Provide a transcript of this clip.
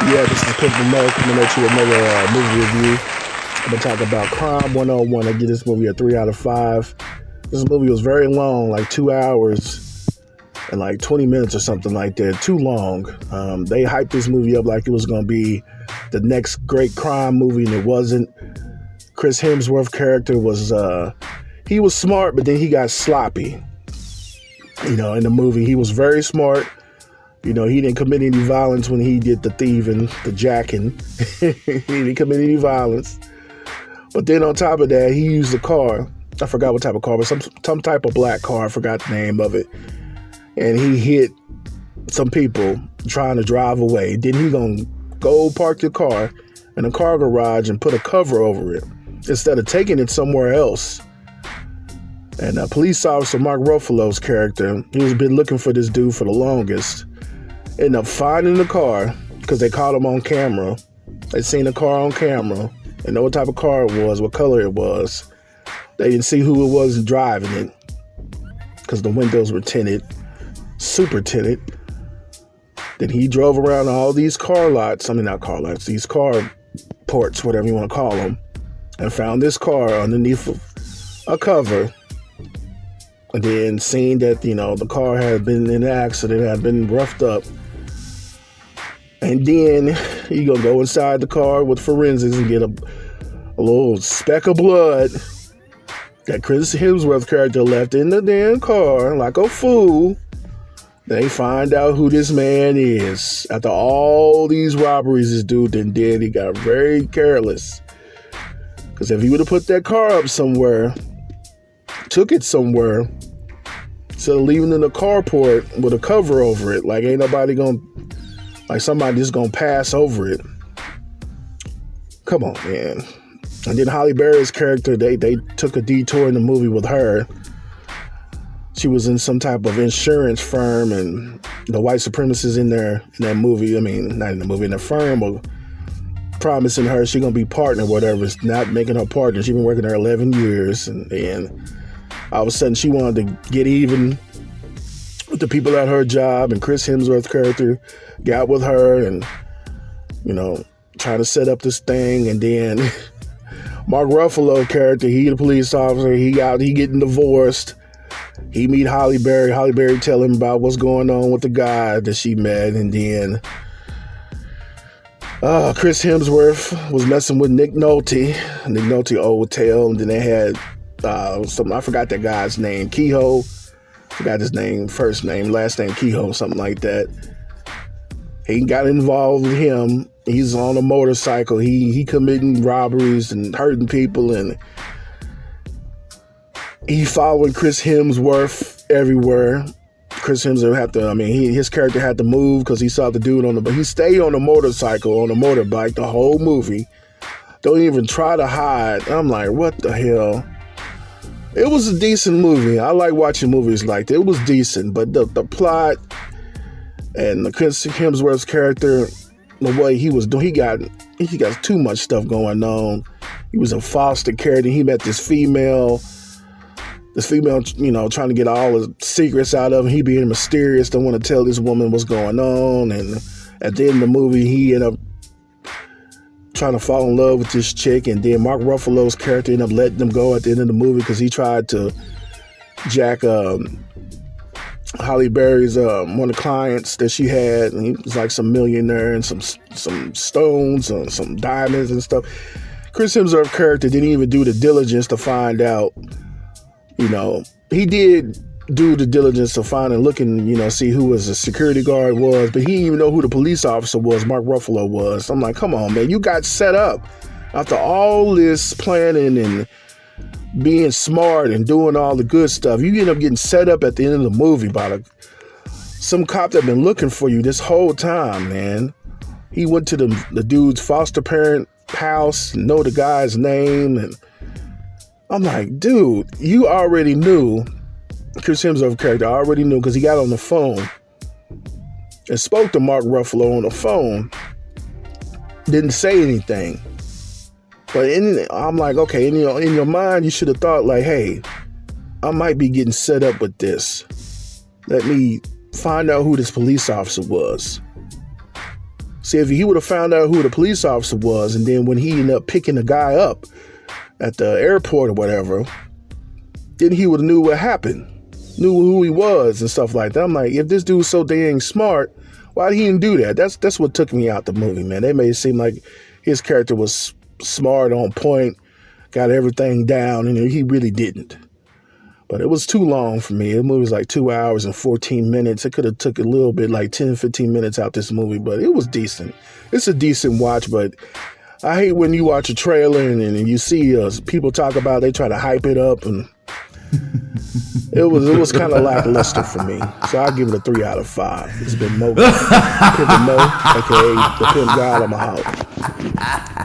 Yeah, this is Pimp the Mo coming at you with another movie review. I'm gonna talk about Crime 101. I give this movie a 3 out of 5. This movie was very long, like 2 hours and like 20 minutes or something like that. Too long. They hyped this movie up like it was gonna be the next great crime movie, and it wasn't. Chris Hemsworth character was he was smart, but then he got sloppy. In the movie, he was very smart. He didn't commit any violence when he did the thieving, the jacking. He didn't commit any violence. But then on top of that, he used a car. I forgot what type of car, but some type of black car. I forgot the name of it. And he hit some people trying to drive away. Then he gonna go park the car in a car garage and put a cover over it instead of taking it somewhere else. And police officer Mark Ruffalo's character, he's been looking for this dude for the longest. Ended up finding the car because they caught him on camera. They seen the car on camera and know what type of car it was, what color it was. They didn't see who it was driving it because the windows were tinted, super tinted. Then he drove around all these car lots. I mean, not car lots, these car ports, whatever you want to call them, and found this car underneath a cover. And then seen that, the car had been in an accident, had been roughed up. And then you gonna go inside the car with forensics and get a little speck of blood that Chris Hemsworth character left in the damn car like a fool. They find out who this man is. After all these robberies this dude did, he got very careless. Because if he would have put that car up somewhere, took it somewhere, instead of leaving it in the carport with a cover over it, like ain't nobody gonna, like somebody just gonna pass over it. Come on, man. And then Halle Berry's character, they took a detour in the movie with her. She was in some type of insurance firm, and the white supremacists in that movie, I mean, not in the movie, in the firm, were promising her she gonna be partner, whatever. It's not making her partner. She's been working there 11 years, and all of a sudden she wanted to get even with the people at her job, and Chris Hemsworth character got with her and, trying to set up this thing. And then Mark Ruffalo character, he the police officer, he getting divorced. He meet Halle Berry. Halle Berry tell him about what's going on with the guy that she met. And then Chris Hemsworth was messing with Nick Nolte. Nick Nolte old tail. And then they had I forgot that guy's name. Kehoe. Forgot his name, first name, last name Kehoe, something like that. He got involved with him. He's on a motorcycle. He committing robberies and hurting people, and he following Chris Hemsworth everywhere. Chris Hemsworth his character had to move because he saw the dude but he stayed on the motorcycle, on the motorbike the whole movie. Don't even try to hide. I'm like, what the hell? It was a decent movie. I like watching movies like that. It was decent, but the plot and the Chris Hemsworth's character, the way he was doing, he got too much stuff going on. He was a foster character. He met this female, trying to get all the secrets out of him. He being mysterious, don't want to tell this woman what's going on. And at the end of the movie, he ended up trying to fall in love with this chick. And then Mark Ruffalo's character ended up letting them go at the end of the movie because he tried to jack Halle Berry's one of the clients that she had, and he was like some millionaire and some stones and some diamonds and stuff. Chris Hemsworth's character didn't even do the diligence to find out. He did do the diligence to find and look and see who was the security guard was, but he didn't even know who the police officer was. Mark Ruffalo was. I'm like, come on, man, you got set up after all this planning and being smart and doing all the good stuff. You end up getting set up at the end of the movie by some cop that been looking for you this whole time, man. He went to the dude's foster parent house, know the guy's name, and I'm like, dude, you already knew. Chris Hemsworth character already knew because he got on the phone and spoke to Mark Ruffalo on the phone. Didn't say anything. But I'm like, okay, in your mind, you should have thought like, hey, I might be getting set up with this. Let me find out who this police officer was. See, if he would have found out who the police officer was, and then when he ended up picking the guy up at the airport or whatever, then he would have knew what happened, knew who he was and stuff like that. I'm like, if this dude's so dang smart, why did he even do that? That's what took me out the movie, man. They made it seem like his character was smart, on point, got everything down, and he really didn't. But it was too long for me. The movie was like 2 hours and 14 minutes. It could have took a little bit, like 10, 15 minutes out this movie, but it was decent. It's a decent watch, but I hate when you watch a trailer and you see people talk about it, they try to hype it up, and it was kind of lackluster for me. So I'll give it a 3 out of 5. It's been Mo, Pimp Mo, aka the Pimp God. I'm a house.